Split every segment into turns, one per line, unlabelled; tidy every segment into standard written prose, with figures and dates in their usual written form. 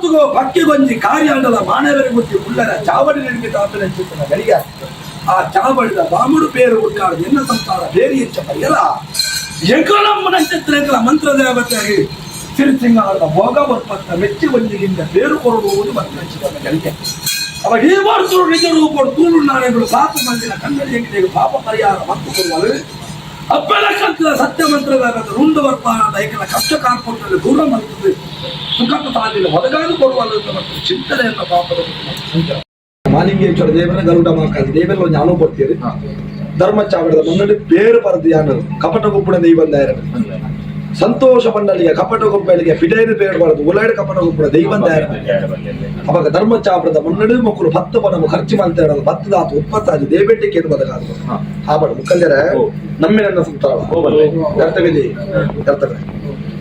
ಹೊತ್ತಿಗೂ ಪಕ್ಕಿ ಗೊಂಜಿ ಕಾರ್ಯಾಂಗಲ ಮಾನವರಿಗೆ ಮುಟ್ಟಿ ಉಳ್ಳರ ಚಾವಡಿ ನೆನಪಿ ತಾತನ ಚಿತ್ರನ ಗಳಿಗೆ ಆ ಚಾವಡಿದ ಬಾಮುಡು ಪೇರು ಉಟ್ಟಾಡ ಎನ್ನ ಸಂಸಾರ ಬೇರೆ ಹೆಚ್ಚ ಪರಿಯಲ ಎಂಕಲಮ್ಮ ನಕ್ಷತ್ರದ ಮಂತ್ರ ದೇವತೆಯಾಗಿ ಸಿರಿಸಿಂಗಾರದ ಭೋಗ ಬರ್ಪತ್ತ ಮೆಚ್ಚಿ ವಂಜಿಗಿಂದ ಬೇರು ಕೊಡುವುದು ಮಂತ್ರ ಗಳಿಗೆ ಅವ ಈ ವರ್ಷರು ನಿಜ ರೂಪ ತೂಳು ನಾಣೆಗಳು ಪಾಪ ಮಂದಿನ ಕನ್ನಡಿಗೆ ಪಾಪ ಪರಿಹಾರ ಮತ್ತು ಕೊಡುವಳು ಅಪ್ಪಲ ಕತ್ತಲ ಸತ್ಯ ಮಂತ್ರದ ರುಂಡು ವರ್ಪಾನದ ಐಕನ ಕಷ್ಟ ಕಾರ್ಪೊರೇಟ್ ದೂರ ಮಾಡ್ತದೆ ಸುಖದ ತಾಲಿನ ಒದಗಾದು ಕೊಡುವಳು ಮತ್ತು ಚಿಂತನೆಯನ್ನು ಪಾಪದ ಮಾಲಿಂಗೇಶ್ವರ ದೇವರ ಗರುಡ ಮಾಕಾದಿ ದೇವರ ಜ್ಞಾನ ಕೊಡ್ತೀರಿ ಧರ್ಮಚಾವಡದ ಮುನ್ನಡೆ ಬೇರು ಪರದಿಯಾನ ಕಪಟ ಗುಪ್ಪುಣ ದೈವಂದಾಯರ ಸಂತೋಷ ಮಂಡಳಿಗೆ ಕಪಟ ಗುಪ್ಪಳಿಗೆ ಪಿಡೇರು ಬೇರು ಬರದು ಉಲಾಯ್ಡ ಕಪಟ ಗುಪ್ಪುಣ ದೈವಂದಾಯರ ಅವಾಗ ಧರ್ಮಚಾವಡದ ಮುನ್ನಡೆ ಮಕ್ಕಳು 10 ಪಣ ಖರ್ಚು ಮಾಡ್ತಾ ಇರೋದು 10 ದಾತು ಉತ್ಪತ್ತಾಗಿ ದೇವೇಟಿಕೆ ಬದಲಾಗ ಹಾಬಡ ಮುಖಂಡರ ನಮ್ಮಿನ ಸಂತಾಳ ಕರ್ತವ್ಯ ಕರ್ತವ್ಯ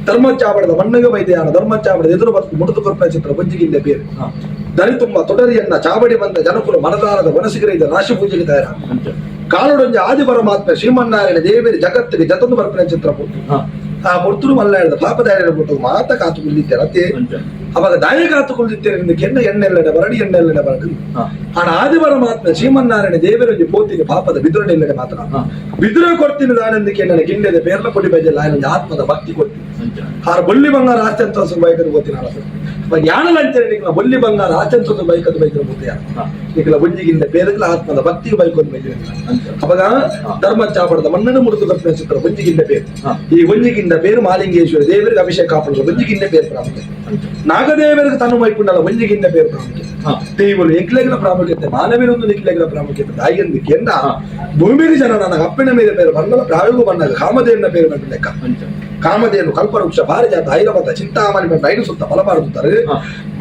ಧರ್ಮಚಾವಡದ ಮಣ್ಣಗೆ ವೈದ್ಯಾನ ಧರ್ಮಚಾವಡದ ಎದುರು ಬರ್ತದೆ ಮುಡಿದು ಕೊರ್ಪ ಚಿತ್ರ ಬಜ್ಜಿಗಿಂದ ಬೇರು ದನಿ ತುಂಬ ತೊಡರಿಯನ್ನ ಚಾವಡಿ ಬಂದ ಜನಕುಲು ಮನದಾರದ ವನಸಿಗರ ರಾಶಿ ಪೂಜೆಗೆ ತಯಾರ ಕಾಲುಡೊಂಜ ಆದಿ ಪರಮಾತ್ಮ ಶ್ರೀಮನ್ನಾರಾಯಣ ದೇವಿಯ ಜಗತ್ತಿಗೆ ಜತೊಂದು ಬರ್ಪನೆ ಚಿತ್ರ ಆ ಮುರ್ತುರು ಮಲ್ಲ ಹೇಳಿದ ಪಾಪದಾರಿಯ ಬಿಟ್ಟು ಮಾತ ಕಾತು ಕುಳ್ಳಿದ್ದೇನೆ ಅತ್ತೆ ಅವಾಗ ದಾಯ ಕಾತು ಕುಳ್ಳಿದ್ದೇನೆ ಕೆಣ್ಣ ಎಣ್ಣೆಲ್ಲಡೆ ಬರಡಿ ಎಣ್ಣೆಲ್ಲಡೆ ಬರಡಿ ಆನ ಆದಿ ಪರಮಾತ್ಮ ಶ್ರೀಮನ್ನಾರಾಯಣ ದೇವರಿಗೆ ಪೋತಿಗೆ ಪಾಪದ ಬಿದುರಣೆ ಇಲ್ಲಡೆ ಮಾತ್ರ ಬಿದುರೆ ಕೊಡ್ತೀನಿ ನಾನೆಂದಕ್ಕೆ ನನ್ನ ಗಿಂಡೆದ ಪೇರ್ಲ ಕೊಡಿ ಬೈಜಲ್ಲ ನನ್ನ ಆತ್ಮದ ಭಕ್ತಿ ಕೊಡ್ತೀನಿ ಆರು ಬೊಳ್ಳಿ ಬಂಗಾರ ಆಚಂತ ಬೈಕದ ಗೊತ್ತೀನಿ ಜ್ಞಾನ ಅಂತೇಳಿ ಬೊಳ್ಳಿ ಬಂಗಾರ ಆಚಂತ ಬೈಕದ ಬೈಕದ ಗೊತ್ತಿಯ ನಿಖಲ ಬುಂಜಿಗಿಂದ ಪೇರಗಳ ಆತ್ಮದ ಭಕ್ತಿಗೆ ಬೈಕೊಂಡ್ ಬೈತೀನಿ ಅವಾಗ ಧರ್ಮಚಾಪಡದ ಮಣ್ಣನ್ನು ಮುಡಿದು ಕಪ್ಪಿನ ಚಿತ್ರ ಬುಂಜಿಗಿಂದ ಪೇರು ಈ ಬುಂಜಿಗಿಂದ ಪೇರು ಮಾಲಿಂಗೇಶ್ವರ ದೇವರಿಗೆ ಅಭಿಷೇಕ ಕಾಪಾಡುವ ಬುಂಜಿಗಿಂದ ಪೇರು ಪ್ರಾಮುಖ್ಯ ನಾಗದೇವರಿಗೆ ತನ್ನ ಮೈಕೊಂಡಲ್ಲ ಬುಂಜಿಗಿಂದ ಪೇರು ಪ್ರಾಮುಖ್ಯ ದೇವರು ಎಂಕ್ಲೆಗಳ ಪ್ರಾಮುಖ್ಯತೆ ಮಾನವೀರೊಂದು ನಿಖಲೆಗಳ ಪ್ರಾಮುಖ್ಯತೆ ತಾಯಿಯೊಂದಿಗೆ ಎಂದ ಭೂಮಿಲಿ ಜನ ನನ್ನ ಅಪ್ಪಿನ ಮೇಲೆ ಪೇರು ಬಣ್ಣದ ಪ್ರಾಯೋಗ ಬಂದಾಗ ಕಾಮಧೇಯನ ಪೇರು ಬಂದ ಲೆಕ್ಕ ಕಾಮಧೇನು ಕಲ್ಪವೃಕ್ಷ ಭಾರಜಾತ ಐರವತ ಚಿಂತಾಮಣಿ ಬೈಡು ಸುತ್ತ ಬಲಬಾರುತ್ತಾರೆ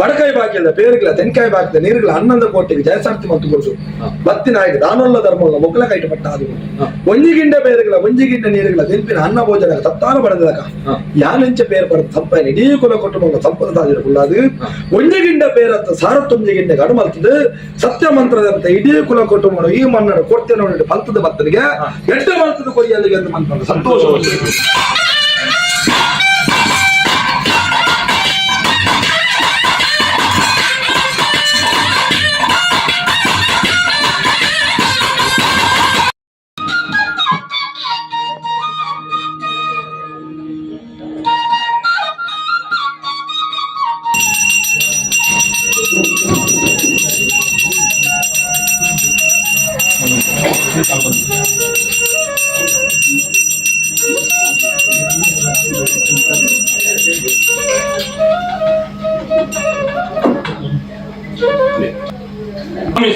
ಬಡಕಾಯಿ ಬಾಕಿಯದ ಪೇರುಗಳ ತೆಂಕಾಯಿ ಬಾಕಿದ ನೀರುಗಳ 11 ಕೋಟಿಗೆ ಜಯಸಾರ್ಥಿ ಮತ್ತು ಗೊತ್ತು ಬತ್ತಿನಾಯಕ ದಾನೊಲ್ಲ ಧರ್ಮಲ್ಲ ಮೊಕ್ಕಲ ಕೈಟು ಪಟ್ಟ ಅದು ಒಂಜಿಗಿಂಡ ಪೇರುಗಳ ಒಂಜಿಗಿಂಡ ನೀರುಗಳ ತೆಂಪಿನ ಅನ್ನ ಭೋಜನ ತತ್ತಾನ ಬಡದಕ ಯಾನೆಂಚ ಪೇರು ಬರದ ಸಂಪಾಯನೆ ಇಡೀ ಕುಲ ಕುಟುಂಬ ಸಂಪದಾದಿರಬುಳ್ಳದು ಒಂಜಿಗಿಂಡ ಪೇರತ್ತ ಸಾರತ್ತೊಂಜಿಗಿಂಡ ಗಡು ಮಲ್ತದೆ ಸತ್ಯ ಮಂತ್ರದಂತ ಇಡೀ ಕುಲ ಕುಟುಂಬ ಈ ಮನ್ನಡ ಕೊಡ್ತೆ ನೋಡಿ ಫಲ್ತದ ಭಕ್ತನಿಗೆ ಎಡ್ಡ ಮಲ್ತದ ಕೊಯ್ಯಲ್ಲಿಗೆ ಎಂದು ಮಂತ್ರ ಸಂತೋಷ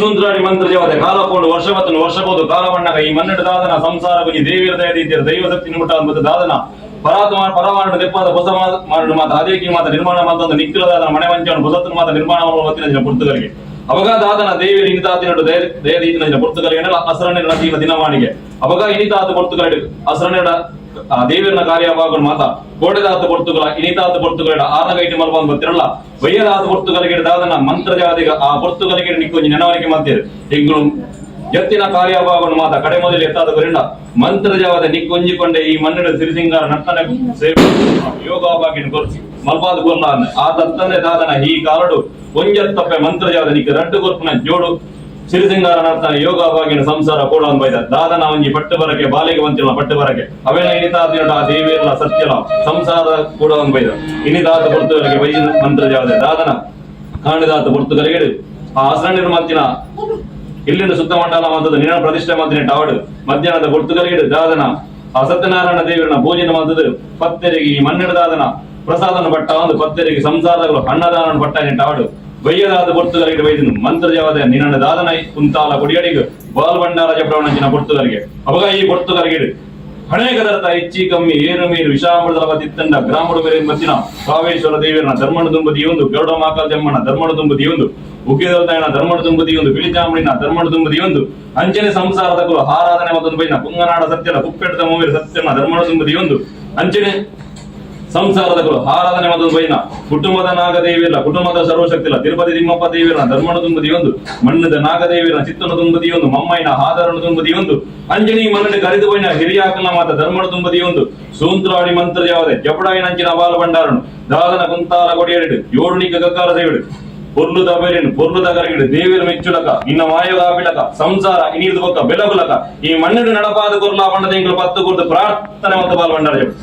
ಸುಂದರಾಡಿ ಮಂತ್ರ ಜವತೆ ಕಾಲಕೊಂಡು ವರ್ಷವತ್ತನ್ನು ವರ್ಷಬಹುದು ಕಾಲವಣ್ಣಗ ಈ ಮನ್ನಡ ದಾದನ ಸಂಸಾರ ಬುಗಿ ದೇವಿಯರ ದಯದೀತಿಯರ ದೈವ ಶಕ್ತಿ ನಿಮುಟ ಅಂಬುದು ದಾದನ ಪರಮಾರಣ ದೆಪ್ಪದ ಹೊಸ ಮಾರಣ ಮಾತ ಅದೇಕಿ ಮಾತ ನಿರ್ಮಾಣ ಮಾತೊಂದು ನಿಖಿಲದಾದನ ಮನೆ ವಂಚವನ್ನು ಹೊಸತನ ಮಾತ ನಿರ್ಮಾಣ ಹೊತ್ತಿನ ಪುರ್ತುಗಳಿಗೆ ಅವಾಗ ದಾದನ ದೇವಿಯರ ಇನಿತಾತಿನಡು ದಯದೀತಿನ ಪುರ್ತುಗಳಿಗೆ ಹಸರಣ್ಣ ನದಿಯ ದಿನವಾಣಿಗೆ ಅವಾಗ ಇನಿತಾತ ಪುರ್ತುಗಳ ಹಸರಣ್ಣ ಆ ದೇವಿಯರ ಕಾರ್ಯವಾಗಲು ಮಾತ ಕೋಡೆದಾತ ಪೊರ್ತುಗಳ ಇನಿತಾತ ಪೊರ್ತುಗಳ ಆರಗೈಟಿ ಮಲ್ಬಂದ್ ಗೊತ್ತಿರಲ್ಲ ವಯ್ಯದಾತ ಪೊರ್ತುಗಳಿಗೆ ದಾದನ ಮಂತ್ರ ಜಾದಿಗ ಆ ಪೊರ್ತುಗಳಿಗೆ ನಿಕ್ಕೊಂಜಿ ನೆನವರಿಕೆ ಮಾಡ್ತೀರಿ ಹಿಂಗಳು ಎತ್ತಿನ ಕಾರ್ಯವಾಗಲು ಮಾತ ಕಡೆ ಮೊದಲು ಎತ್ತಾದವರಿಂದ ಮಂತ್ರ ಜಾವದ ನಿಕ್ಕೊಂಜಿಕೊಂಡೆ ಈ ಮನ್ನಡ ಸಿರಿಸಿಂಗಾರ ನರ್ತನೆ ಸೇವೆ ಯೋಗವಾಗಿನ ಗೊರ್ಸಿ ಮಲ್ಪಾದ ಗೊಲ್ಲ ಆ ತತ್ತಂದೆ ದಾದನ ಈ ಕಾರಡು ಒಂಜತ್ತಪ್ಪೆ ಮಂತ್ರ ಜಾವದ ನಿಕ್ಕ ರಡ್ಡು ಗೊರ್ಪನ ಜೋಡು ಸಿರಿಸಿಂಗಾರ ನರ್ತನೆ ಯೋಗವಾಗಿನ ಸಂಸಾರ ಕೂಡ ಬೈದ ದಾದನ ಒಂಜಿ ಪಟ್ಟು ಬರಕೆ ಬಾಲಿಗೆ ಬಂತಿಲ್ಲ ಪಟ್ಟು ಬರಕೆ ಅವೆಲ್ಲ ಇನಿತಾದ ಆ ದೇವಿಯಲ್ಲ ಸತ್ಯಲ ಸಂಸಾರ ಕೂಡ ಬೈದ ಇನಿದಾತ ಪೊರ್ತುಗಳಿಗೆ ಬೈ ಮಂತ್ರ ಜಾವದೆ ದಾದನ ಕಾಣಿದಾತ ಪೊರ್ತುಗಳಿಗೆ ಆ ಹಸರಣ್ಣಿನ ಮತ್ತಿನ ಇಲ್ಲಿಂದ ಸುತ್ತ ಮಂಡಲ ಮಾತದ ನಿನ್ನ ಪ್ರತಿಷ್ಠೆ ಮಾತಿನ ಟಾವಡು ಮಧ್ಯಾಹ್ನದ ಪೊರ್ತುಗಳಿಗೆ ದಾದನ ಆ ಸತ್ಯನಾರಾಯಣ ದೇವಿಯನ್ನ ಪೂಜೆನ ಮಾತದು ಪತ್ತೆರಿಗೆ ಈ ಮನ್ನಿಡದಾದನ ಪ್ರಸಾದನ ಪಟ್ಟ ಒಂದು ಪತ್ತೆರಿಗೆ ಸಂಸಾರಗಳು ಅನ್ನದಾನ ಪಟ್ಟ ಟಾವಡು ವಯ್ಯದಾದ ಪೊರ್ತುಗಳಿಗೆ ವೈದ್ಯನು ಮಂತ್ರ ಜಾವದ ನಿನ್ನ ದಾದನ ಕುಂತಾಲ ಕೊಡಿಯಡಿಗೆ ಬಾಲ್ ಭಂಡಾರ ಜಪ್ರವಣಂಚಿನ ಪೊರ್ತುಗಳಿಗೆ ಅವಾಗ ಈ ಪೊರ್ತುಗಳಿಗೆ ಹಣೆಗದರ್ಥ ಹೆಚ್ಚಿ ಕಮ್ಮಿ ಏರು ಮೀರು ವಿಷಾಮೃತಲವ ತಿತ್ತಂಡ ಗ್ರಾಮಡು ಬೇರೆ ಮತ್ತಿನ ಕಾವೇಶ್ವರ ದೇವಿಯರನ್ನ ಧರ್ಮಣ ತುಂಬದಿಯೊಂದು ಗರುಡ ಮಾಕಲ್ ಜಮ್ಮನ ಧರ್ಮಣ ತುಂಬದಿಯೊಂದು ಉಗ್ಗಿದಲ್ತಾಯನ ಧರ್ಮಣ ತುಂಬದಿಯೊಂದು ಬಿಳಿಚಾಮಡಿನ ಧರ್ಮಣ ತುಂಬದಿಯೊಂದು ಅಂಚನೆ ಸಂಸಾರದ ಕುಲ ಆರಾಧನೆ ಮತ್ತೊಂದು ಬೈನ ಪುಂಗನಾಡ ಸತ್ಯನ ಕುಪ್ಪೆಟ್ಟದ ಮೂವಿರ ಸತ್ಯನ ಧರ್ಮಣ ತುಂಬದಿಯೊಂದು ಅಂಚನೆ ಸಂಸಾರದಗಳು ಆರಾಧನೆ ಮತ್ತು ಬೈನ ಕುಟುಂಬದ ನಾಗದೇವಿಯಲ್ಲ ಕುಟುಂಬದ ಸರ್ವಶಕ್ತಿಲ್ಲ ತಿರುಪತಿ ತಿಮ್ಮಪ್ಪ ದೇವಿಯರ ಧರ್ಮಣ ತುಂಬದಿಯೊಂದು ಮಣ್ಣದ ನಾಗದೇವಿಯರ ಚಿತ್ತನ ತುಂಬದಿಯೊಂದು ಮಮ್ಮೈನ ಆಧಾರಣ ತುಂಬದಿಯೊಂದು ಅಂಜನಿ ಮಣ್ಣು ಕರಿದು ಬೈನ ಹಿರಿಯಾಕನ ಮಾತ ಧರ್ಮಣ ತುಂಬದಿಯೊಂದು ಸೂಂತ್ರಾಡಿ ಮಂತ್ರ ಯಾವದೆ ಜಪಡಾಯಿ ನಂಚಿನ ಬಾಲ ಭಂಡಾರನು ದಾದನ ಕುಂತಾಲ ಕೊಡಿಯರಿಡು ಯೋಡುನಿಕ ಗಕ್ಕಾರ ದೇವಿಡು పొర్లు దబేరిను పొర్లు దగ్గరగిడు దేవీల మెచ్చులక ఇన్న మాయోగాపిలక సంసార ఇనిదు బొక్క బెలగులక ఈ మన్నుడు నడపాదు కొర్లా పండద ఇంకులు పత్తు కొర్దు ప్రార్థన వంత పాల్గొంటారు చెప్పు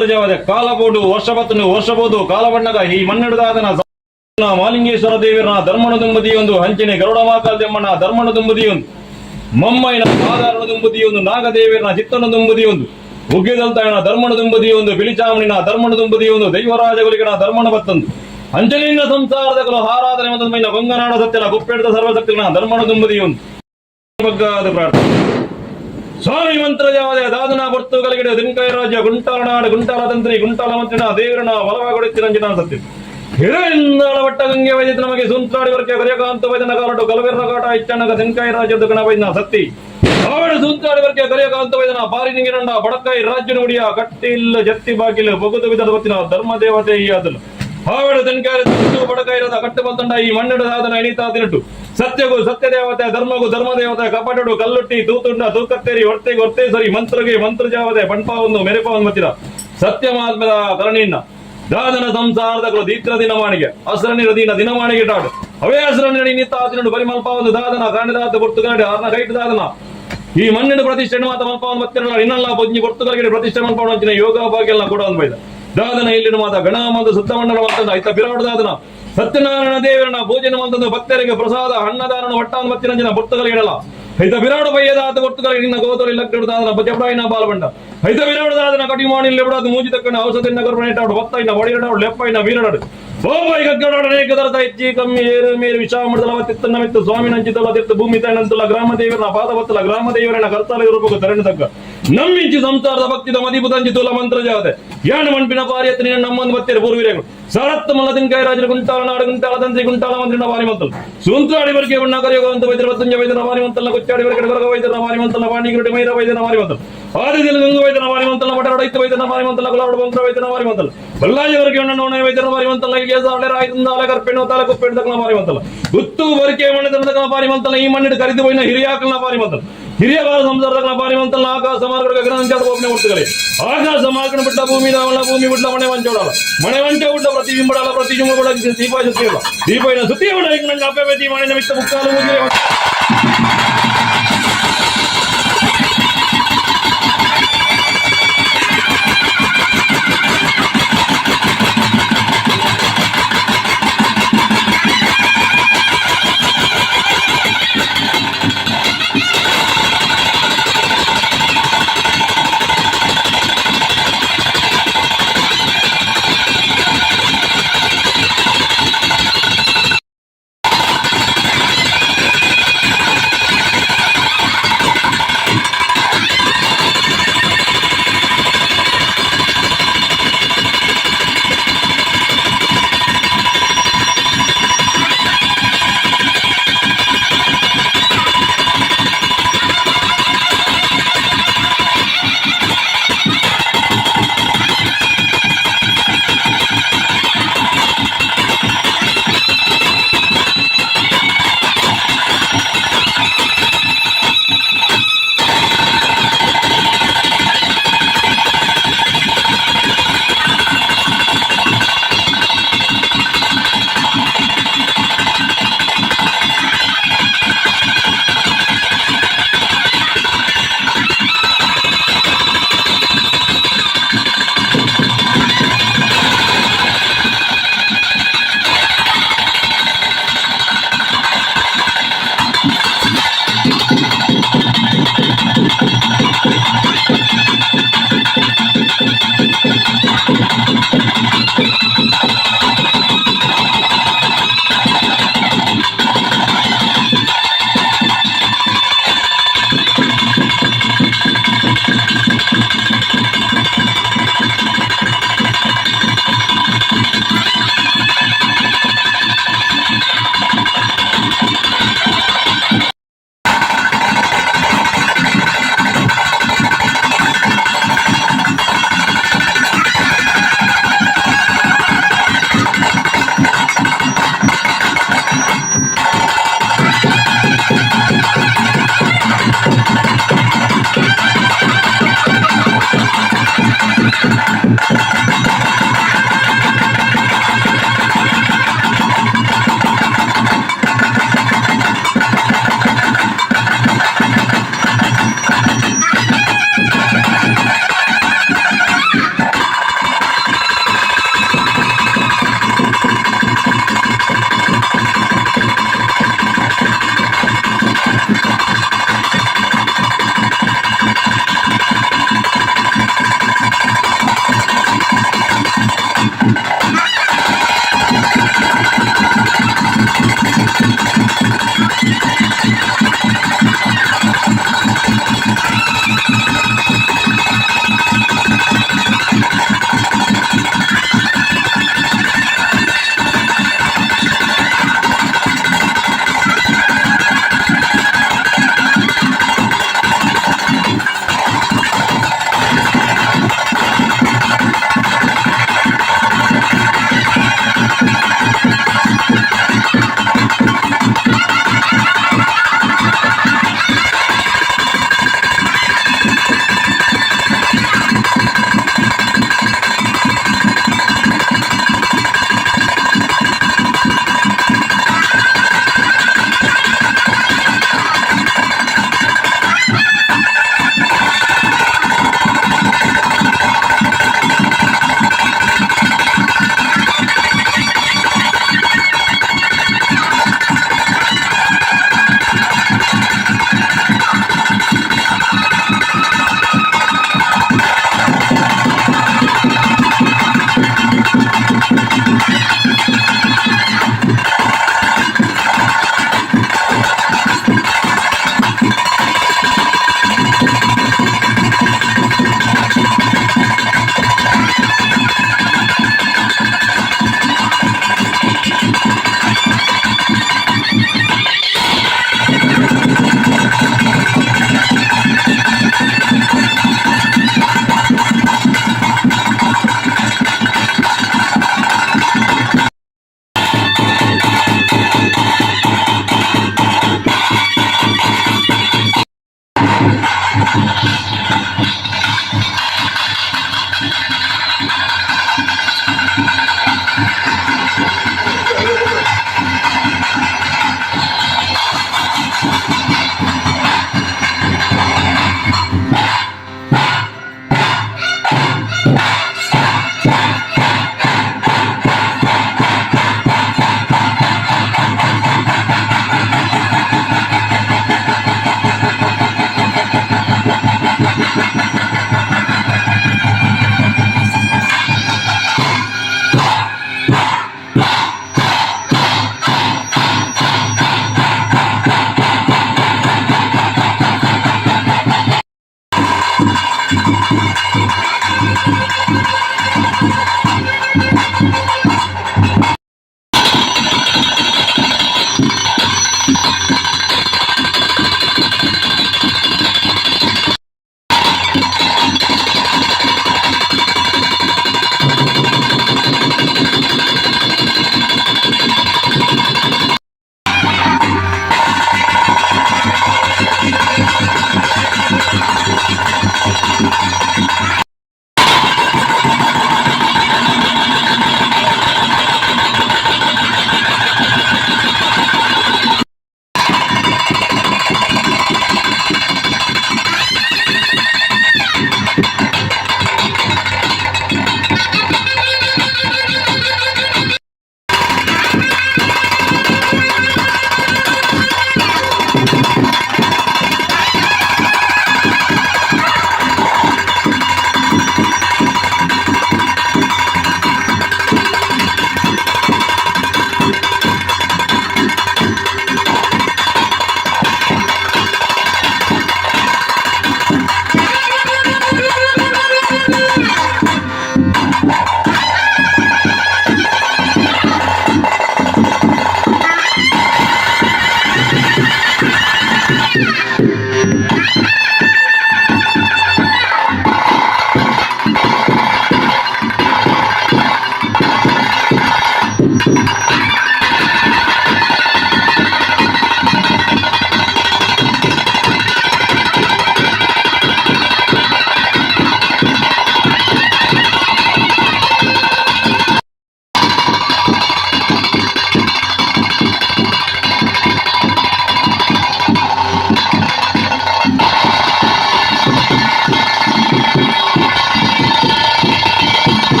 ಮಂತ್ರ ಜವದೆ ಕಾಲಬೋಡು ವರ್ಷಪತ್ತನು ವರ್ಷಬೋದು ಕಾಲಬಣ್ಣಗ ಈ ಮನ್ನೆಡದಾದನ ಮಾಲಿಂಗೇಶ್ವರ ದೇವರನ ಧರ್ಮಣ ದುಂಬದಿಯೊಂದು ಹಂಚಿನ ಗರುಡ ಮಾಕಲ್ದೆಮ್ಮನ ಧರ್ಮಣ ದುಂಬದಿಯೊಂದು ಮಮ್ಮಯ್ಯನ ಸಾಧಾರಣ ದುಂಬದಿಯೊಂದು ನಾಗದೇವರನ ಚಿತ್ತನ ದುಂಬದಿಯೊಂದು ಉಗ್ಗಿದಲ್ತಾಯನ ಧರ್ಮಣ ದುಂಬದಿಯೊಂದು ಬಿಳಿಚಾಮಣಿನ ಧರ್ಮಣ ದುಂಬದಿಯೊಂದು ದೈವರಾಜಗುಲಿಗನ ಧರ್ಮಣ ಬತ್ತೊಂದು ಅಂಜಲಿನ ಸಂಸಾರದ ಆರಾಧನೆ ಮೈನ ಗಂಗನಾಡ ಸತ್ಯನ ಗುಪ್ಪೆಡ್ದ ಸರ್ವಶಕ್ತಿನ ಧರ್ಮಣ ದುಂಬದಿಯೊಂದು ಬಗ್ಗಾದ ಪ್ರಾರ್ಥನೆ ಸ್ವಾಮಿ ಮಂತ್ರ ಯಾವದೇ ದಾದನ ಬರ್ತುಗಳಿಗೆ ದಿನಕೈ ರಾಜ್ಯ ಗುಂಟಾಲನಾಡು ಗುಂಟಾಲ ತಂತ್ರಿ ಗುಂಟಾಲ ಮಂತ್ರಿನ ದೇವರನ ಒಲವಾಗೊಡುತ್ತಿರಂಜಿನ ಸತ್ಯ ಹಿರೇಂದಾಳ ಒಟ್ಟ ಗಂಗೆ ವೈದ್ಯ ನಮಗೆ ಸುಂತ್ರಾಡಿ ವರ್ಗ ಕರಿಯಕಾಂತ ವೈದ್ಯನ ಕಾಲಟು ಕಲವೆರ್ರ ಕಾಟ ಇಚ್ಚಣ್ಣಗ ದಿನಕೈ ರಾಜ್ಯದ ಗಣ ವೈದ್ಯನ ಸತ್ತಿ ಅವಳ ಸುಂತ್ರಾಡಿ ವರ್ಗ ಕರಿಯಕಾಂತ ವೈದ್ಯನ ಪಾರಿ ನಿಂಗಿರಂಡ ಬಡಕೈ ರಾಜ್ಯ ನುಡಿಯ ಕಟ್ಟಿಲ್ಲ ಜತ್ತಿ ಬಾಗಿಲು ಬಗುದು ವಿಧದ ಹೊತ್ತಿನ ಧರ್ಮ ದೇವತೆ ಈ ಅದಲು ಹಾವಳ ದಿನಕೈ ಬಡಕೈ ಇರದ ಕಟ್ಟು ಬಂತಂಡ ಈ ಮಣ್ಣೆಡ ಸಾಧನ ಎಣಿತಾ ತಿನ್ನಟ್ಟು ಸತ್ಯಗೂ ಸತ್ಯ ದೇವತೆ ಧರ್ಮಗೂ ಧರ್ಮ ದೇವತೆ ಕಪಟಡು ಕಲ್ಲುಟ್ಟಿ ತೂತುಂಡ ತೂಕತ್ತೇರಿ ಹೊರ್ತೆಗೆ ಹೊರ್ತೆ ಸರಿ ಮಂತ್ರಗೆ ಮಂತ್ರ ಜಾವತೆ ಬಣ್ಪ ಒಂದು ಮೆರೆಪ ಒಂದು ಮತ್ತಿರ ಸತ್ಯ ಮಹಾತ್ಮದ ಕರಣಿಯನ್ನ ದಾದನ ಸಂಸಾರದ ದೀತ್ರ ದಿನಮಾಣಿಗೆ ಹಸರಣಿರ ದಿನ ದಿನಮಾಣಿಗೆ ಟಾಡು ಅವೇ ಹಸರಣಿ ನಿತ್ತ ಆತಿನಡು ಪರಿಮಲ್ಪ ಒಂದು ದಾದನ ಕಾಣಿದಾದ ಪೊರ್ತುಗಾಡಿ ಆರ್ನ ಕೈಟ್ ದಾದನ ಈ ಮಣ್ಣಿನ ಪ್ರತಿಷ್ಠೆ ಮಾತ ಮಲ್ಪ ಒಂದು ಮತ್ತಿರ ಇನ್ನಲ್ಲ ಬೊಜ್ಜಿ ಪೊರ್ತುಗಾರಿಗೆ ಪ್ರತಿಷ್ಠೆ ಮಲ್ಪ ಅಂಚಿನ ಯೋಗ ಭಾಗ್ಯ ಕೂಡ ಒಂದು ಬೈದ ದಾದನ ಇಲ್ಲಿನ ಮಾತ ಗಣ ಮಂದ ಸುತ್ತ ಮಂಡಲ ಅಂತಂದ ಐತ ಬಿರಾಡು ದಾದನ ಸತ್ಯನಾರಾಯಣ ದೇವರನ್ನ ಭೋಜನ ಮಂತಂದು ಭಕ್ತರಿಗೆ ಪ್ರಸಾದ ಅನ್ನದಾನ ಒಟ್ಟಾನ್ ಮತ್ತಿನ ಜನ ಪೊರ್ತುಗಳಿಗೆ ಇಡಲ್ಲ ಐತ ಬಿರಾಡು ಬಯ್ಯದಾದ ಪೊರ್ತುಗಳಿಗೆ ನಿನ್ನ ಗೋತೋಲಿ ಲಕ್ಕಿಡದಾದನ ಜಪಡಾಯಿನ ಬಾಲ್ಬಂಡ ಐತ ಬಿರಾಡದಾದನ ಕಟಿಮಾಣಿ ಲೆಬಡಾದ ಮೂಜಿ ತಕ್ಕನ ಔಷಧಿನ ಗರ್ಭಣೆಟಾಡು ಭಕ್ತೈನ ಒಡಿರಡಾಡು ಲೆಪ್ಪೈನ ವೀರಡಾಡು ಓಮೈ ಗಗ್ಗಡಾಡ ಅನೇಕ ದರದ ಹೆಚ್ಚಿ ಕಮ್ಮಿ ಏರು ಮೇರು ವಿಷಾಮೃತಲ ತಿತ್ತನ್ನ ಮಿತ್ತು ಸ್ವಾಮಿ ನಂಚಿತಲ್ಲ ತಿತ್ತು ಭೂಮಿ ತಾಯಿನಂತಲ್ಲ ಗ್ರಾಮ ದೇವರನ ಪಾದವತ್ತಲ ಗ್ರಾಮ ದೇವರನ ಕರ್ತಾಲ ರೂಪಕ ತರಣಿ ತಕ್ಕ ನಮ್ಮಿಂಚಿ ಸಂಸಾರದ ಭಕ್ತಿದ ಮದಿಪುದಂಚಿ ತುಲ ಮಂತ್ರ ಜಾತೆ ಯಾಣ ಮಣ್ಪಿನ ಪಾರಿಯತ್ ನಿನ್ನ ನಮ್ಮೊಂದು ಬತ್ತೇರು ಪೂರ್ವಿರೇಗಳು ಸರತ್ ಮಲ್ಲದಿನಕಾಯಿ ರಾಜರ ಗುಂಟಾಲ ನಾಡು ಗುಂಟಾಲ ತಂತ್ರಿ ಗುಂಟಾಲ ಮಂತ್ರಿನ ವಾರಿಮಂತಲ್ ಸುಂತ್ರಾಡಿ ವರ್ಗೆ ಉಣ್ಣ ಕರೆಯುವಂತ ವೈದ್ಯರ ವತ್ತಂಜ ವೈದ್ಯರ ವಾರಿಮಂತಲ್ಲ ಕೊಚ್ಚಾಡಿ ವರ್ಗಡೆ ವರ್ಗ ವೈದ್ಯರ ವಾರಿಮಂತಲ್ಲ ವಾಣಿಗಿರುಡಿ ಮೈರ ವೈದ್ಯರ ವಾರಿಮಂತಲ್ ಆದಿದಿನ ಗಂಗ ವೈದ್ಯರ ವಾರಿಮಂತಲ್ಲ ಮಠರಡೈತ ವೈದ್ಯರ ವಾರಿಮಂತಲ್ಲ ಗುಲಾಬಡ ಮಂತ್ರ ವೈದ್ಯರ ವಾರಿಮಂತಲ್ಲ ಬಲ್ಲಾಜಿ ವರ್ಗೆ ಉಣ್ಣ ನೋಣ ವೈದ್ಯರ ವಾರಿಮಂತಲ್ಲ ರಾಯತಂದಾಲ ಕರ್ಪೆಣ್ಣು ತಾಲ ಕುಪ್ಪೆಣ್ಣು ತಕ್ಕನ ಪಾರಿಮಂತಲ್ಲ ಗುತ್ತು ಬರಿಕೆ ಮಣ್ಣದ ತಕ್ಕನ ಪಾರಿಮಂತಲ್ಲ ಈ ಮಣ್ಣಿನ ಕರಿದು ಹೋಯಿನ ಹಿರಿಯಾಕಲ್ನ ಪಾರಿಮಂತಲ್ಲ ಹಿರಿಯ ಬಾರ ಸಂಸಾರದ ಪಾರಿಮಂತಲ್ಲ ಆಕಾಶ ಮಾರ್ಗದ ಗ್ರಹಂಚಾಡ ಒಬ್ಬನೇ ಹೊಡ್ತುಗಳೇ ಆಕಾಶ ಮಾರ್ಗನ ಬಿಟ್ಟ ಭೂಮಿ ದಾವಳ ಭೂಮಿ ಬಿಟ್ಟ ಮನೆ ವಂಚೋಡಲ್ಲ ಮನೆ ವಂಚ ಬಿಟ್ಟ ಪ್ರತಿಬಿಂಬಡಲ್ಲ ಪ್ರತಿಬಿಂಬ ಕೂಡ ದೀಪ ಸುತ್ತಿಯಲ್ಲ ದೀಪ ಸುತ್ತಿಯ ಬಿಡ ಈಗ ನನ್ನ ಅಪ್ಪೆ ಬೇತಿ ಮನೆ ಮಿತ್ತ ಮುಕ್ಕಾಲು ಮುಗಿರೆ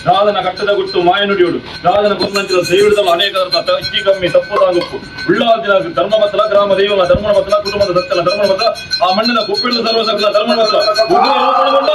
ರಾಜನ ಕಟ್ಟದ ಗುಟ್ಟು ಮಾಯನುಡಿಯುಡು ರಾಜನ ಕುಂದಂತಿನ ಸೇವಿಡದಲ್ಲ ಅನೇಕ ಹೆಚ್ಚಿ ಕಮ್ಮಿ ತಪ್ಪದಾಗುಪ್ಪು ಉಳ್ಳಾದಿನ ಧರ್ಮಪತ್ರ ಗ್ರಾಮ ದೈವನ ಧರ್ಮಪತ್ರ ಕುಟುಂಬದ ಸತ್ಯನ ಧರ್ಮಪತ್ರ ಆ ಮಣ್ಣಿನ ಕುಪ್ಪಿಳಿದ ಸರ್ವಸಕಲ ಧರ್ಮಪತ್ರ ಉಗ್ರ ರೂಪಣಗೊಂಡ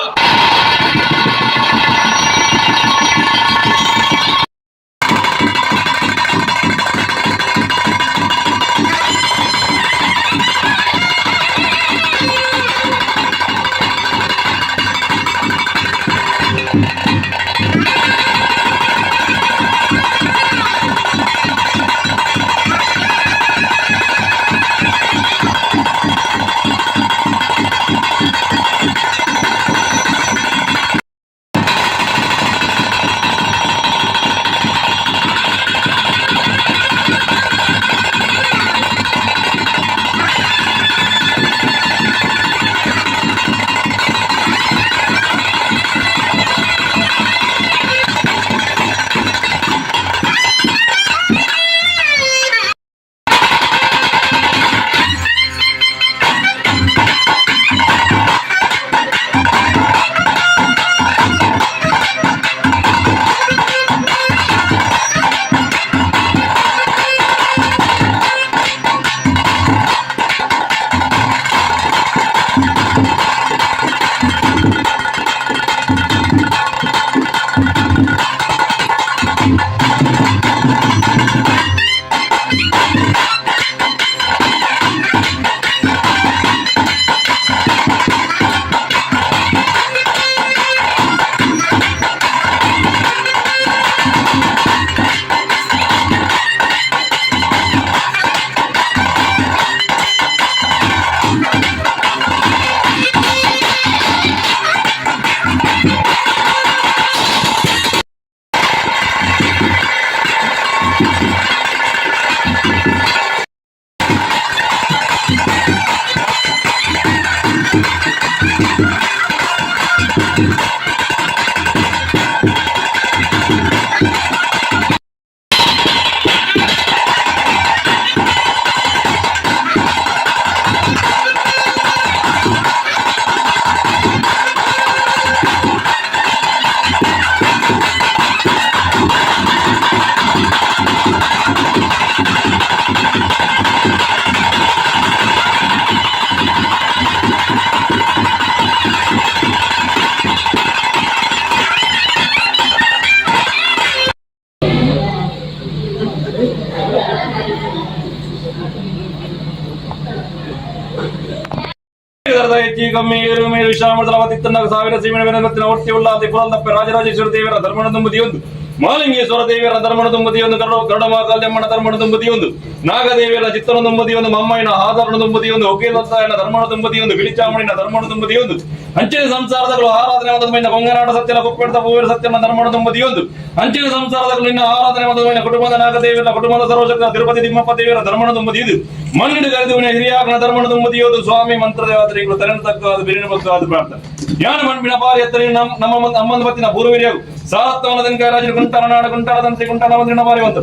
ಹೆಚ್ಚಿ ಕಮ್ಮಿ ಏರು ಮೇರು ವಿಶ್ರಾಮತಿತ್ತನ್ನಾಗ ಸಾವಿರ ಸೀಮೆನ ಒಟ್ಟಿ ಉಲ್ಲಾತಿ ಪುರಲ್ದಪ್ಪೆ ರಾಜರಾಜೇಶ್ವರ ದೇವರ ಧರ್ಮಣ ತುಂಬದಿಯೊಂದು ಮಾಲಿಂಗೇಶ್ವರ ದೇವಿಯರ ಧರ್ಮಣ ತುಂಬದಿಯೊಂದು ಗರುಡಮಾಕಲ್ಯಮ್ಮನ ಧರ್ಮಣ ತುಂಬದಿಯೊಂದು ನಾಗದೇವಿಯರ ಚಿತ್ತನ ತುಂಬದಿಯೊಂದು ಮಮ್ಮಯ್ಯನ ಆಧರಣ ತುಂಬದಿಯೊಂದು ಒಕೇಲತ್ತಾಯನ ಧರ್ಮಣ ತುಂಬದಿಯೊಂದು ಬಿಳಿಚಾಮಣಿನ ಧರ್ಮಣ ತುಂಬದಿಯೊಂದು ಅಂಚಿನ ಸಂಸಾರದಗಳು ಆರಾಧನೆ ಮದಮೈನ ಕೊಂಗನಾಡ ಸತ್ಯನ ಕುಪ್ಪೆಡ್ದ ಭೂವಿರ ಸತ್ಯನ ಧರ್ಮಣ ತುಂಬದಿಯೊಂದು ಅಂಚಿನ ಸಂಸಾರದಗಳು ಇನ್ನ ಆರಾಧನೆ ಮದಮೈನ ಕುಟುಂಬದ ನಾಗದೇವಿಯರ ಕುಟುಂಬದ ಸರ್ವಶಕ್ತ ತಿರುಪತಿ ತಿಮ್ಮಪ್ಪ ದೇವಿಯರ ಧರ್ಮಣ ತುಂಬದಿಯದು ಮಣ್ಣಿನ ಕರೆದುವಿನ ಹಿರಿಯಾಗನ ಧರ್ಮಣ ತುಂಬದಿಯೋದು ಸ್ವಾಮಿ ಮಂತ್ರದೇವತೆಗಳು ತರಣ ಬಿರಿನ ಭಕ್ತಾದ ಪ್ರಾರ್ಥನೆ ಜ್ಞಾನ ಮಣ್ಣಿನ ಪಾರಿ ಎತ್ತರಿ ನಮ್ಮ ಅಮ್ಮನ ಬತ್ತಿನ ಪೂರ್ವರಿಯಾಗು ಸಾರತ್ವನದನ ರಾಜರು ಕುಂಟಾರನಾಡ ಕುಂಟಾರದಂತೆ ಕುಂಟಾರ ಮಂದಿನ ಬಾರಿ ಬಂತು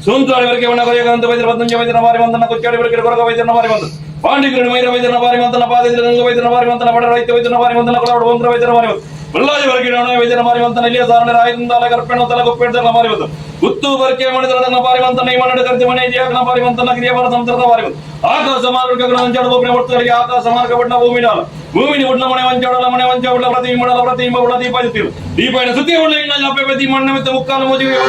ಸೋಂತಾಳಿ ವರೆಗೆ ಒಣ ಕೊರೆಯಂತ ವೈದ್ಯರ ಬದ್ದಂಜ ವೈದ್ಯರ ಬಾರಿ ಬಂದನ ಕೊಚ್ಚಾಡಿ ವರೆಗೆ ಕೊರಗ ವೈದ್ಯರ ಬಾರಿ ಬಂತು ಪಾಂಡಿಗರು ಮೈರ ವೈದ್ಯರ ಬಾರಿ ಬಂತನ ಪಾದಿದ್ರ ಗಂಗ ವೈದ್ಯರ ಬಾರಿ ಬಂತನ ಬಡ ರೈತ ವೈದ್ಯರ ಬಾರಿ ಬಂತನ ಕೊಳವಡ ಓಂದ್ರ ವೈದ್ಯರ ಬಾರಿ ಬಂತು ಬಳ್ಳಾರಿ ವರೆಗೆ ಅಣ ವೈದ್ಯರ ಬಾರಿ ಬಂತನ ಇಲ್ಲಿಯ ಸಾರಣ ರಾಯದಿಂದಾಲ ಗರ್ಪೆಣ ತಲ ಕೊಪ್ಪೆಡ್ದರ ಬಾರಿ ಬಂತು ಗುತ್ತು ಬರ್ಕೆ ಮಾಡಿದರನ ಬಾರಿ ಬಂತನ ಈ ಮಣ್ಣಡ ಕರ್ತಿ ಮನೆ ಇದೆಯಾಗನ ಬಾರಿ ಬಂತನ ಗಿರಿಯವರ ಸಂತರದ ಬಾರಿ ಬಂತು ಆಕಾಶ ಮಾರ್ಗಗಳ ವಂಚಾಡ ಬೋಪನೆ ಹೊರ್ತರಿಗೆ ಆಕಾಶ ಮಾರ್ಗ ಬಣ್ಣ ಭೂಮಿನಾಲ ಭೂಮಿನಿ ಉಡ್ಲ ಮನೆ ವಂಚಾಡಲ ಮನೆ ವಂಚಾಡಲ ಪ್ರತಿಬಿಂಬ ಉಳ್ಳ ದೀಪ ಜೊತ್ತಿರು ದೀಪನ ಸುತ್ತಿ ಉಳ್ಳ ಇನ್ನ ಜಪ್ಪೆ ಪ್ರತಿ ಮಣ್ಣ ಮೆತ್ತ ಮುಕ್ಕಾಲ ಮೋಜಿಗೆ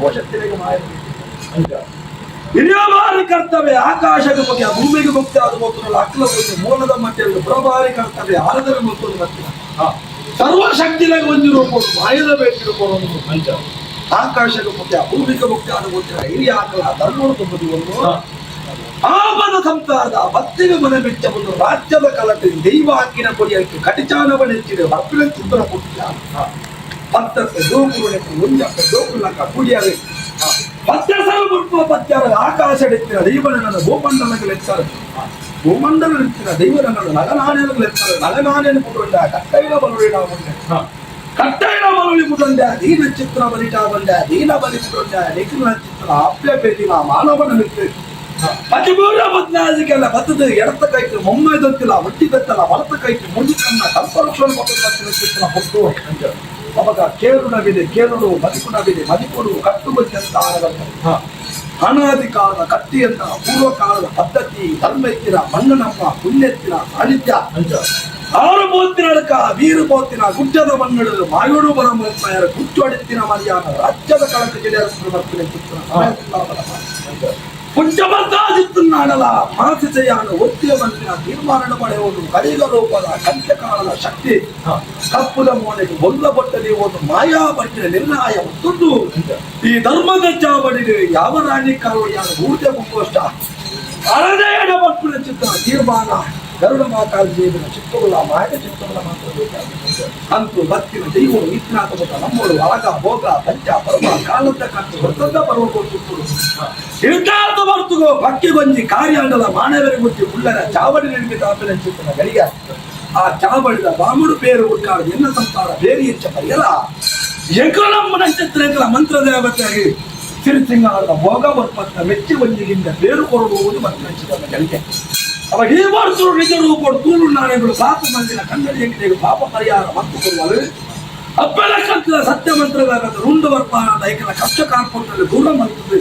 ಸರ್ವಶಕ್ತಿಗೆ ಮಾಯ ಹಿರಿಯವಾರಿ ಕರ್ತವ್ಯ ಆಕಾಶಕ್ಕೆ ಬಗ್ಗೆ ಭೂಮಿಗೆ ಮುಕ್ತಿ ಆದ ಮೊತ್ತದಲ್ಲಿ ಅಕ್ಕಲ ಬಗ್ಗೆ ಮೂಲದ ಮಟ್ಟದಲ್ಲಿ ಪ್ರಭಾರಿ ಕರ್ತವ್ಯ ಆರದರ ಮೊತ್ತದ ಮಟ್ಟಿನ ಸರ್ವಶಕ್ತಿಗೆ ಹೊಂದಿರಬಹುದು ಮಾಯದ ಬೇಕಿರಬಹುದು ಮಂಚ ಆಕಾಶಕ್ಕೆ ಮುಖ್ಯ ಭೂಮಿಗೆ ಮುಕ್ತಿ ಆದ ಮೊತ್ತ ಹಿರಿಯ ಆಕಲ ಧರ್ಮದ ಒಂದು ಆಪದ ಸಂಸಾರದ ಭಕ್ತಿಗೆ ಮನೆ ಬೆಚ್ಚ ಒಂದು ರಾಜ್ಯದ ಕಲಟೆ ದೈವ ಹಾಕಿನ ಕೊಡಿಯಕ್ಕೆ ಕಟಿಚಾನವ ನೆಚ್ಚಿದೆ ಹಪ್ಪಿನ ಚಿತ್ರ ಪುಟ್ಟ ಪತ್ತಕ್ಕೆ ದೋಕುರುಣೆ ಮುಂಜಾಕ ದೋಕುಲಕ ಕುಡಿಯವೆ ಪತ್ಯಸರ ಮುಟ್ಟುವ ಪತ್ಯರ ಆಕಾಶಡೆತ್ತಿನ ದೈವನನ್ನ ಭೂಮಂಡಲಗಳೆತ್ತಾರೆ ಭೂಮಂಡಲವೆತ್ತಿನ ದೈವನನ್ನ ನಗನಾನೆಗಳೆತ್ತಾರೆ ನಗನಾನೆಯನ್ನು ಪುಟ್ಟ ಕಟ್ಟೈನ ಬಲುವಿನ ಮುಂದೆ ಕಟ್ಟೈನ ಬಲುವಿ ಪುಟಂಡ ದೀನ ಚಿತ್ರ ಬಲಿಟ ಬಂದ ದೀನ ಬಲಿ ಪುಟಂಡ ನಿಖಿಲ ಚಿತ್ರ ಅಪ್ಯ ಬೇದಿನ ಮಾನವನ ನಿಂತು ಪತಿಮೂರ ಬದ್ನಾಜಿಗೆಲ್ಲ ಬತ್ತದು ಎಡತ ಕೈತು ಮೊಮ್ಮೆ ಗೊತ್ತಿಲ್ಲ ಒಟ್ಟಿ ಗೊತ್ತಲ್ಲ ವಲತ ಕೈತು ಮುಂದಿಕನ್ನ ಕಲ್ಪವೃಕ್ಷ ಬತ್ತದ ಚಿತ್ರ ಹೊತ್ತು ಅವಾಗ ಕೇರುಣವಿದೆ ಕೇರುಡು ಮದಿಕುಣವಿದೆ ಮದಿಕುಡು ಕಟ್ಟುಬಂತ ಅನಾದಿ ಕಾಲದ ಕಟ್ಟಿಯಂತ ಪೂರ್ವ ಕಾಲದ ಪದ್ಧತಿ ಧರ್ಮೆತ್ತಿನ ಮಣ್ಣನಮ್ಮ ಪುಣ್ಯತ್ತಿನ ಸಾಹಿತ್ಯ ಆರು ಬೋತ್ತಿನ ಅಡಕ ವೀರು ಬೋತ್ತಿನ ಗುಡ್ಡದ ಮಣ್ಣು ಮಾಯೋಡು ಬರಮರ ಗುಚ್ಚೊಡೆತ್ತಿನ ಮರ್ಯಾದ ರಾಜ್ಯದ ಕಳಕ ಜಿಲ್ಲೆಯ ಬರ್ತಿನ ಚಿತ್ರ ಪುಂಚಬದ್ಧಾಜಿತ್ತನ್ನಾಡಲ ಮಾಸಿಸೆಯಾನ ಒತ್ತಿಯ ಬಂದಿನ ತೀರ್ಮಾನ ಪಡೆಯುವುದು ಕಲಿಗ ರೂಪದ ಕಂಠಕಾಲದ ಶಕ್ತಿ ಕಪ್ಪುದ ಮೋನೆಗೆ ಮೊಲ್ಲ ಬಟ್ಟಲಿ ಒಂದು ಮಾಯಾ ಬಟ್ಟಿನ ನಿರ್ಣಯ ಮತ್ತೊಂದು ಈ ಧರ್ಮದ ಚಾವಡಿಗೆ ಯಾವ ರಾಣಿ ಕಾಲು ಯಾರು ಊರ್ಜೆ ಮುಗೋಷ್ಟ ಅರದೇನ ಬಟ್ಟಿನ ಚಿತ್ರ ತೀರ್ಮಾನ ಗರುಡ ಮಾತಾಡಿದ ಚಿತ್ರಗಳ ಮಾಯ ಚಿತ್ರಗಳ ಮಾತ್ರ ಅಂತೂ ಭಕ್ತಿನ ದೈವರು ಇತ್ನಾಥ ನಮ್ಮೋಡು ಅಳಗ ಭೋಗ ಪಂಚ ಪರಮ ಕಾಲದ ಕಂಡು ಹೊರತಂದ ಪರ್ವಗಳು ಇರ್ಕಾದ ಬರ್ತುಗೋ ಭಕ್ತಿ ಗೊಂಜಿ ಕಾರ್ಯಾಂಗಲ ಮಾನವರಿಗೆ ಮುಚ್ಚಿ ಉಳ್ಳರ ಚಾವಡಿ ನಿರ್ಮಿತ ಆಪಿನ ಚಿತ್ರನ ಗಳಿಗೆ ಆ ಚಾವಡಿದ ಬಾಮುಡು ಪೇರು ಉಟ್ಟಾಡ ಎನ್ನ ಸಂಸಾರ ಬೇರೆ ಹೆಚ್ಚ ಪರಿಯಲ ಎಂಕಲಮ್ಮನ ಚಿತ್ರಗಳ ಮಂತ್ರ ದೇವತೆಯಾಗಿ ಸಿರಿಸಿಂಗಾರದ ಭೋಗ ಬರ್ಪತ್ತ ಮೆಚ್ಚಿ ವಂಜಿಗಿಂದ ಬೇರು ಕೊರಡುವುದು ಮಂತ್ರ ಚಿತ್ರದ ಗಳಿಗೆ ಅವಾಗ ಈ ಬರ್ತರು ನಿಜ ರೂಪ ತೂಳು ನಾಣ್ಯಗಳು ಪಾಪ ಮಂದಿನ ಕನ್ನಡಿಗೆ ಪಾಪ ಪರಿಹಾರ ಮತ್ತು ಕೊಡುವಳು ಅಪ್ಪೆಲ್ಲ ಕತ್ತಿದ ಸತ್ಯ ಮಂತ್ರದ ರುಂಡು ವರ್ಪಾನದ ಐಕಲ ಕಷ್ಟ ಕಾರ್ಪೊರೇಟಲ್ಲಿ ದೂರ ಮಂತ್ರದ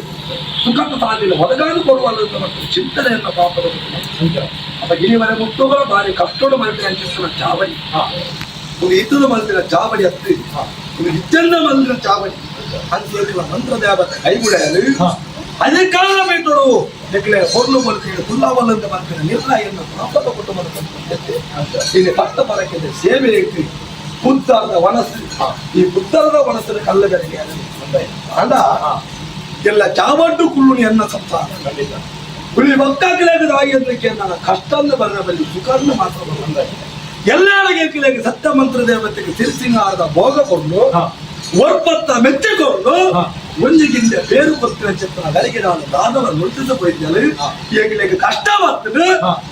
ಸುಖದ ತಾಲಿನ ಒದಗಾದು ಕೊಡುವಳು ಮತ್ತು ಚಿಂತನೆಯನ್ನು ಪಾಪದ ಅವಾಗ ಇಲ್ಲಿವರೆ ಮುಟ್ಟುಗಳ ಬಾರಿ ಕಷ್ಟೋಡ ಮಂದಿರ ಚಿತ್ರನ ಚಾವಡಿ ಒಂದು ಇತದ ಮಂದಿರ ಚಾವಡಿ ಹತ್ತಿ ಒಂದು ಇಚ್ಚನ್ನ ಮಂದಿರ ಚಾವಡಿ ಅಂತ ಮಂತ್ರ ದೇವತೆ ಕೈಗುಡೆಯಲು ಅದೇ ಕಾಲ ಬಿಟ್ಟರು ನೆಕ್ಲೆ ಹೊರಲು ಬರ್ತೀವಿ ಕುಲ್ಲಾವಲ್ಲಂತ ಬರ್ತೀವಿ ನಿರ್ಣಯನ್ನು ಪಾಪದ ಕುಟುಂಬದ ಇಲ್ಲಿ ಭಕ್ತ ಬರಕ್ಕೆ ಸೇವೆ ಇರ್ತೀವಿ ಪುತ್ತರದ ವನಸ್ಸು ಈ ಪುತ್ತರದ ವನಸ್ಸಿನ ಕಲ್ಲಗಳಿಗೆ ಅಂದ ಎಲ್ಲ ಚಾವಡ್ಡು ಕುಳ್ಳುಣಿ ಅನ್ನ ಸಂಸಾರ ಹುಳಿ ಭಕ್ತಾಗಿಲಾಗಿ ಅದಕ್ಕೆ ನನ್ನ ಕಷ್ಟಂದ ಬರ ಬಲ್ಲಿ ಸುಖರ್ನ ಮಾತ್ರ ಬಂದ ಎಲ್ಲರಿಗೆ ಕಿಲೆಗೆ ಸತ್ಯ ಮಂತ್ರ ದೇವತೆಗೆ ಸಿರಿಸಿಂಗಾರದ ಭೋಗಕೊಂಡು ಒರ್ಪತ್ತ ಮೆಚ್ಚಿಕೊಂಡು ಒಂದಿಗಿಂದ ಬೇರು ಬರ್ತಿನ ಚಿತ್ರಗಳಿಗೆ ನಾನು ದಾನವ ನುಡಿಸಬಹುದು ಈಗಲಿಗೆ ಕಷ್ಟ ಬರ್ತದೆ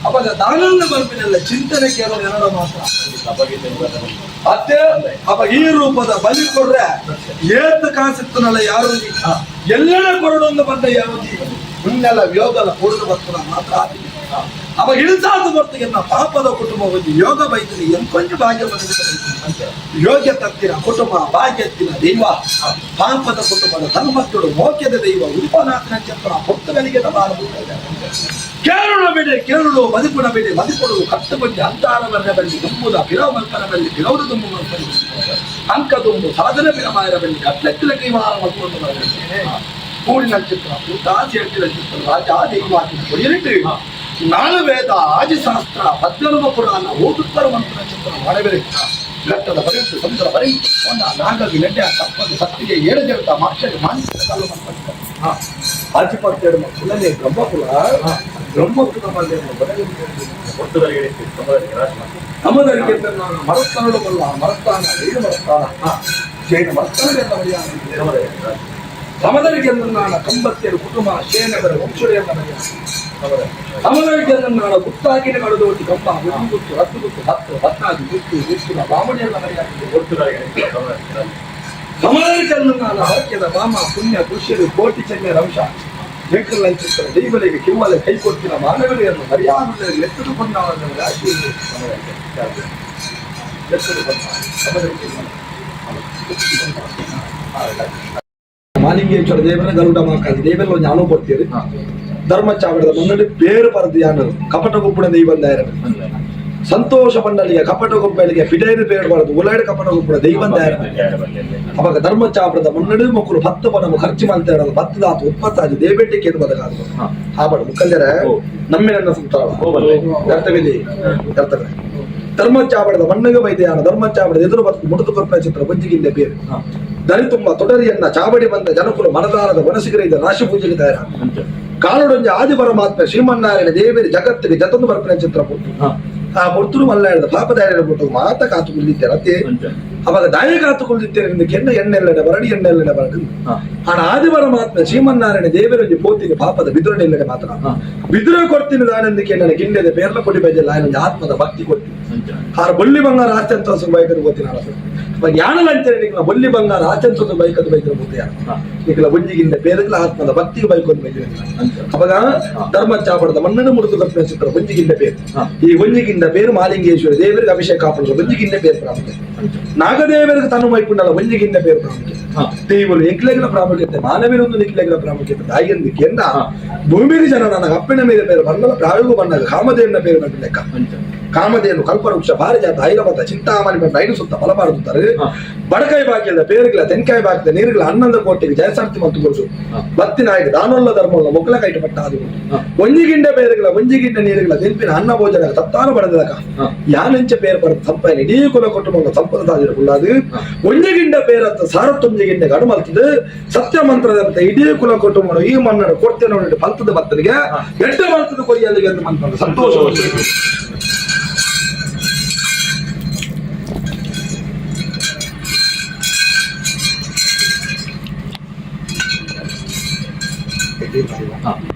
ಅವಾಗ ದಾನಂದ ಬರ್ತಿನೆಲ್ಲ ಚಿಂತನೆ ಕೇಳೋ ಎರಡು ಮಾತ್ರ ಅತ್ತೆ ಅವಾಗ ಈ ರೂಪದ ಬಲಿ ಕೊಡ್ರೆ ಏತ್ ಕಾಸಿತ್ತನಲ್ಲ ಯಾರು ಎಲ್ಲೆಡೆ ಕೊರಡೊಂದು ಬಂದ ಯಾರು ಇನ್ನೆಲ್ಲ ಯೋಗದ ಕೊಡಲು ಬರ್ತದ ಮಾತ್ರ ಅವಾಗ ಇಳಿಸಾದ ಬರ್ತಿಗೆ ಪಾಪದ ಕುಟುಂಬ ಒಂದು ಯೋಗ ಬೈತಲಿ ಎಂಕೊಂಚ ಭಾಗ್ಯ ಬಂದಿದೆ ಯೋಗ್ಯ ತತ್ತಿನ ಕುಟುಂಬ ಭಾಗ್ಯತ್ತಿನ ದೈವ ಪಾಪದ ಕುಟುಂಬದ ಧರ್ಮಸ್ಥಳು ಮೋಕ್ಯದ ದೈವ ಉಪನಾಥನ ಚಂದ್ರ ಭಕ್ತಗಳಿಗೆ ಕೇರಳ ಬೆಳೆ ಕೇರಳು ಬದುಕುಣ ಬೆಳೆ ಬದುಕೊಡು ಕಟ್ಟು ಬಂದು ಅಂತಾರ ಬರಬಲ್ಲಿ ತುಂಬುದ ಪಿರವಲ್ಕನ ಬಲ್ಲಿ ಪಿರೌಡ ತುಂಬು ಅಂಕ ತುಂಬು ಸಾಧನ ಪಿರಮಾಯರ ಬಲ್ಲಿ ಕಟ್ಲೆಕ್ಕಿಲ ಕೈವಾರ ಮಲ್ಕೊಂಡು ಬರಬೇಕು ಕೂಡಿನ ಚಿತ್ರ ಪೂತಾಸಿ ಹೇಳ್ತಿದ ಚಿತ್ರ ರಾಜ ದೈವಾತಿ ಕೊಡಿಯಲಿಟ್ಟು ನಾಳು ವೇದ ಆದಿಶಾಸ್ತ್ರ ಪದ್ಮನಾಭ ಪುರಾಣ ಓದುತ್ತರ ಮಂತ್ರ ಚಿತ್ರ ಮಾಡಬೇರೆ ಘಟ್ಟದ ಬರೆಯುತ್ತು ಸಮುದ್ರ ಬರೆಯುತ್ತು ನಾಗಾಗಿ ನೆಡ್ಡೆ ತಪ್ಪದು ಸತ್ತಿಗೆ ಏಳು ದೇವತ ಮಾಕ್ಷರಿಗೆ ಮಾನಸಿಕ ಕಾಲು ಮಾಡ್ತಾರೆ ಆಚಿಪತ್ತೆರಡು ಮಕ್ಕಳಲ್ಲಿ ಬ್ರಹ್ಮಕುಲ ನಮ್ಮದರಿಗೆ ನಾನು ಮರಸ್ಥಾನಗಳು ಬಲ್ಲ ಮರಸ್ಥಾನ ಜೈನ ಮರಸ್ಥಾನ ಜೈನ ಮರಸ್ಥಾನ ಸಮದರಿಗೆ ನಾನು ಕಂಬತ್ತೇರು ಕುಟುಂಬ ಸೇನೆಗಳ ವಂಶುಡೆಯನ್ನ ಸಮದರಿಗೆ ನಾನು ಗುತ್ತಾಗಿನ ಕಳೆದೋಟಿ ಕಂಬ ಗುತ್ತು ಹತ್ತು ಗುತ್ತು ಹತ್ತು ಹತ್ತಾಗಿ ಗುತ್ತು ಗುತ್ತಿನ ಬಾಮಣಿಯನ್ನ ಸಮದರಿಗೆ ನಾನು ಹರಕ್ಯದ ಬಾಮ ಪುಣ್ಯ ಖುಷಿಯರು ಕೋಟಿ ಚೆನ್ನ ರಂಶ ಜಂಕಲ್ ಚಿತ್ರ ದೈವರಿಗೆ ಕಿಮ್ಮಲೆ ಕೈ ಕೊಟ್ಟಿನ ಮಾನವರಿಯನ್ನು ಮರ್ಯಾದೆ ಎತ್ತುಕೊಂಡು ಮಾಲಿಂಗೇಶ್ವರ ದೇವರ ಗರುಡ ಮಾಕಾಲಿ ದೇವೆಲ್ಲ ಜ್ಞಾನ ಕೊಡ್ತೀರಿ ಧರ್ಮ ಚಾವಡದ ಮುನ್ನಡೆ ಬೇರು ಬರದು ಯಾನು ಕಪಟ ಗುಪ್ಪುಡ ದೈವ ಬಂದಾರ ಸಂತೋಷ ಪಂಡಲಿಗೆ ಕಪಟ ಗುಂಪಲಿಗೆ ಪಿಡೈರು ಬೇಡಬಾರದು ಉಲಾಯ್ಡ ಕಪಟ ಗುಂಪುಡ ದೈವ ಅವಾಗ ಧರ್ಮ ಚಾಪಡದ ಮುನ್ನಡೆ ಮಕ್ಕಳು 10 ಪನము ಖರ್ಚು ಮಾಡ್ತಾ ಇರೋದು 10 ದಾತು ಉತ್ಪತ್ತಾಗಿ ದೇಬೇಟಿಗೆ ಏನು ಬದಲಾಗದು ಹಾಬಡ ಮುಕ್ಕಂದರ ನಮ್ಮೆನ್ನ ಸಂತಾಳ ಕರ್ತವ್ಯದಿ ಕರ್ತವ್ಯ ಧರ್ಮ ಚಾಪಡದ ಮಣ್ಣಗೆ ವೈದ್ಯಾನ ಧರ್ಮ ಚಾಪಡದ ಎದುರು ಬರ್ತದೆ ಮುಡಿದು ಕೊರ್ಪ ಚಿತ್ರ ಬುದ್ಧಿಗಿಂದ ಬೇರೆ ದನಿ ತುಂಬ ತೊಡರಿಯನ್ನ ಚಾವಡಿ ಬಂದ ಜನಕುಲು ಮನದಾರದ ವನಸಿಗರಿದ ರಾಶಿ ಪೂಜೆಗೆ ತಯಾರ ಕಾಲೊಡೊಂಜ ಆದಿ ಪರಮಾತ್ಮ ಶ್ರೀಮನ್ನಾರಾಯಣ ದೇವರಿ ಜಗತ್ತಿಗೆ ಜತೊಂದು ಬರ್ಪನೆ ಚಿತ್ರ ಪುಟ್ಟು ಆ ಮುರ್ತುರು ಮಲ್ಲಾಡದ ಪಾಪದಾರಿಯ ಬಿಟ್ಟು ಮಾತ ಕಾತುಕೊಳ್ಳಿದ್ದೇರತ್ತೆ ಅವಾಗ ದಾಯ ಕಾತುಕೊಳ್ಳಿದ್ದೇನೆ ಕೆನ್ನ ಎಣ್ಣೆಲ್ಲಡೆ ಬರಡಿ ಎಣ್ಣೆಲ್ಲಡೆ ಬರಡಿ ಹಣ ಆದಿ ಪರಮಾತ್ಮ ಶ್ರೀಮನ್ನಾರಾಯಣ ದೇವರಲ್ಲಿ ಪೋತಿನ ಪಾಪದ ಬಿದುರನೆ ಇಲ್ಲಡೆ ಮಾತ್ರ ಬಿದುರ ಕೊಡ್ತೀನಿ ದಾನಂದಕ್ಕೆ ನನ್ನ ಗಿಂಡೆದ ಪೇರ್ಲ ಕೊಡಿ ಬಜಲ್ಲ ನನ್ನ ಆತ್ಮದ ಭಕ್ತಿ ಕೊಡ್ತೀನಿ ಹಾರ ಬೊಳ್ಳಿ ಬಂಗಾರ ಆಚಂತ ಬೈಕದ ಗೊತ್ತಿನ ಯಾನಲ್ಲ ಅಂತೇಳಿ ನಿಕ್ಲ ಬೊಳ್ಳಿ ಬಂಗಾರ ಆಚಂತ ಬೈಕದ ಬೈಕದ ಗೊತ್ತ ನಿಕ್ಲ ಬುಂಜಿಗಿಂದ ಪೇರಗಳ ಆತ್ಮದ ಭಕ್ತಿಗೆ ಬೈಕೊಂಡ್ ಬೈಕಿರ ಅವಾಗ ಧರ್ಮ ಚಾಪಡದ ಮಣ್ಣನ್ನು ಮುಡಿದು ಕಲ್ಪನೆ ಚಿತ್ರ ಬುಂಜಿಗಿಂದ ಪೇರು ಈ ಬುಂಜಿಗಿಂದ ಪೇರು ಮಾಲಿಂಗೇಶ್ವರ ದೇವರಿಗೆ ಅಭಿಷೇಕ ಕಾಪಡ ಬುಂಜಿಗಿಂದ ಪೇರು ಪ್ರಾಮುಖ್ಯ ನಾಗದೇವರಿಗೆ ತನು ಮೈಪುಂಡಲ್ಲ ಬುಂಜಿಗಿಂದ ಪೇರು ಪ್ರಾಮುಖ್ಯ ದೇವರು ಎಂಕ್ಲೆಗಳ ಪ್ರಾಮುಖ್ಯತೆ ಮಾನವೀರೊಂದು ನಿಕ್ಲೆಗಳ ಪ್ರಾಮುಖ್ಯತೆ ತಾಯಿಯಂದಿಕೆ ಎಂದ ಭೂಮಿಗೆ ಜನ ನನಗೆ ಅಪ್ಪಿನ ಮೇಲೆ ಬೇರೆ ಬಣ್ಣಲ ಪ್ರಾಯೋಗ ಬಂದಾಗ ಕಾಮದೇವನ ಬೇರೆ ಬಂದ ಲೆಕ್ಕ ಕಾಮಧೇನು ಕಲ್ಪವೃಕ್ಷ ಪಾರಿಜಾತ ಐರವತ ಚಿಂತಾಮಣಿ ಬಂದ ಐದು ಸುತ್ತ ಫಲಬಾರದುತ್ತಾರೆ ಬಡಕಾಯಿ ಬಾಕಿಯದ ಪೇರುಗಳ ತೆನ್ಕಾಯಿ ಬಾಕಿದ ನೀರುಗಳ 11 ಕೋಟಿಗೆ ಜಯಸಾರ್ಥಿ ಮತ್ತು ಗುರುಸು ಬತ್ತಿನಾಯಕ ದಾನೊಲ್ಲ ಧರ್ಮಲ್ಲ ಮೊಕ್ಕಲ ಕೈಟ ಪಟ್ಟ ಅದು ಒಂಜಿಗಿಂಡ ಪೇರುಗಳ ಒಂಜಿಗಿಂಡ ನೀರುಗಳ ತೆಂಪಿನ ಅನ್ನ ಭೋಜನ ತತ್ತಾನು ಬಡದಲಕ ಯಾನೆಂಚ ಪೇರು ಬರದ ಸಂಪಾಯನೆ ಇಡೀ ಕುಲ ಕುಟುಂಬ ಸಂಪದ ತಾಜಿರಕುಳ್ಳದು ಒಂಜಿಗಿಂಡ ಪೇರಂತ ಸಾರತ್ತೊಂಜಿಗಿಂಡ ಗಡುಮಲ್ತದೆ ಸತ್ಯ ಮಂತ್ರದಂತೆ ಇಡೀ ಕುಲ ಕುಟುಂಬ ಈ ಮಣ್ಣನ್ನು ಕೊಡ್ತೇನೆ ನೋಡಿ ಫಲ್ತದ ಭಕ್ತರಿಗೆ ಎಡ್ಡ ಮಲ್ತದ ಕೊರಿಯಲ್ಲಿಗೆ ಎಂದು ಮಂತ್ರ ಸಂತೋಷ
हाँ